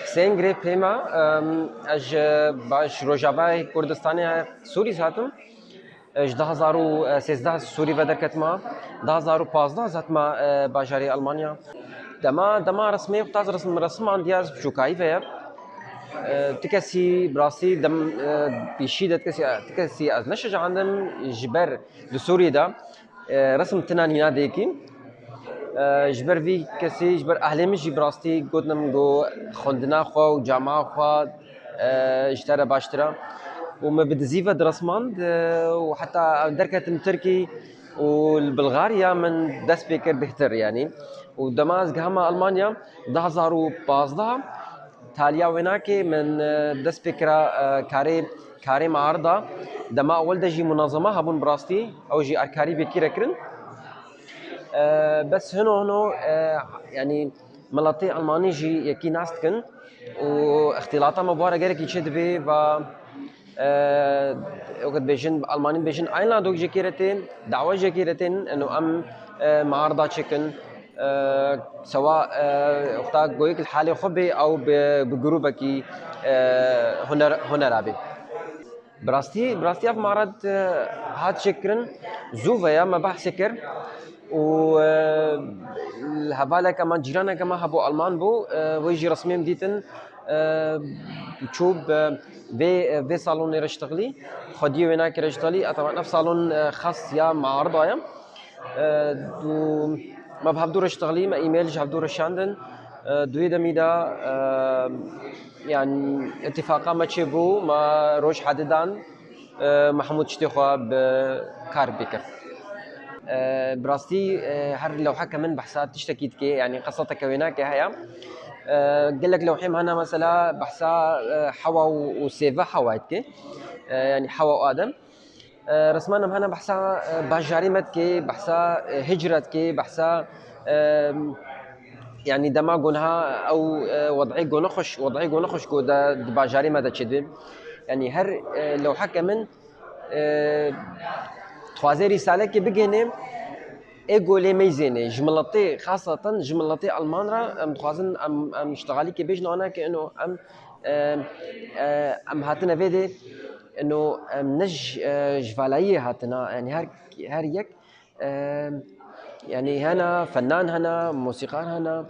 حسين گری پیما اج باش روجاوای کردستانی سوری هاتم اج 2013 سوری و درکتما 2015 زاتما باجاری آلمانیا دما رسمي وقت رسم عن دياز بشوكاي فيا تكسي براسي دم بيشيدة تكسي از نشجع عندهم جبر لسوريا دا رسم تناني ناديكي جبر في كسي جبر أهلي مش براستي قدنم جو خندنا خوا وجامعة خوا اشترى باشترى وما بدزيفة درسمان وحتى دركة تركي والبلغاريا من دس بيكر بهتر يعني ودماز جهما ألمانيا ده زارو بازده تاليا ويناكي من دس بيكرا كاري معارضة دما أول دجي منظمة هبون براستي أو جي أركاري بكير كرن بس هنا يعني ملاتي ألماني جي يكي ناستكن واختلاطا مبارا غيرك يشد بي و وقت بيجن ألماني بيجن أيلا دوك جكيرتين دعوة جكيرتين إنه معارضة تشكن سواء وقتا جويك الحالي خبي أو بجروبك هنا رابي براستي في معرض هاد شكرن زوفيا ما بحسكر و الهبالة كمان جيرانا كمان هبو ألمان بو ويجي رسمي مديتن تشوب في صالون رشتغلي خديه هناك رشتغلي طبعا نفس صالون خاص يا معارضة يا ما بهبدور اشتغلي ما ايميل هبدور الشاندن دويدا ميدا يعني اتفاقا ما تشبو ما روش حددان محمود شتيخوا بكار بكر براستي هر لوحة كمان بحثات تشتكيت كي يعني قصتها كويناك هيا قال لك لوحة هنا مثلا بحثا حواء وسيفا حواء كي يعني حواء وآدم رسمانا هنا بحثا باجاريمت كي بحثا هجرت كي بحثا يعني دما جونها او وضعي جونخش كودا باجاري ماذا تشدم يعني هر لوحة كمان خوازي رسالة كي بجنم ايجولي ميزيني جملتي خاصة جملتي ألمان را متخازن ام اشتغالي كي بيجنا انا كأنه ام هاتنا فيدي انه نج جفالية هاتنا يعني هر يك يعني هنا فنان هنا موسيقار هنا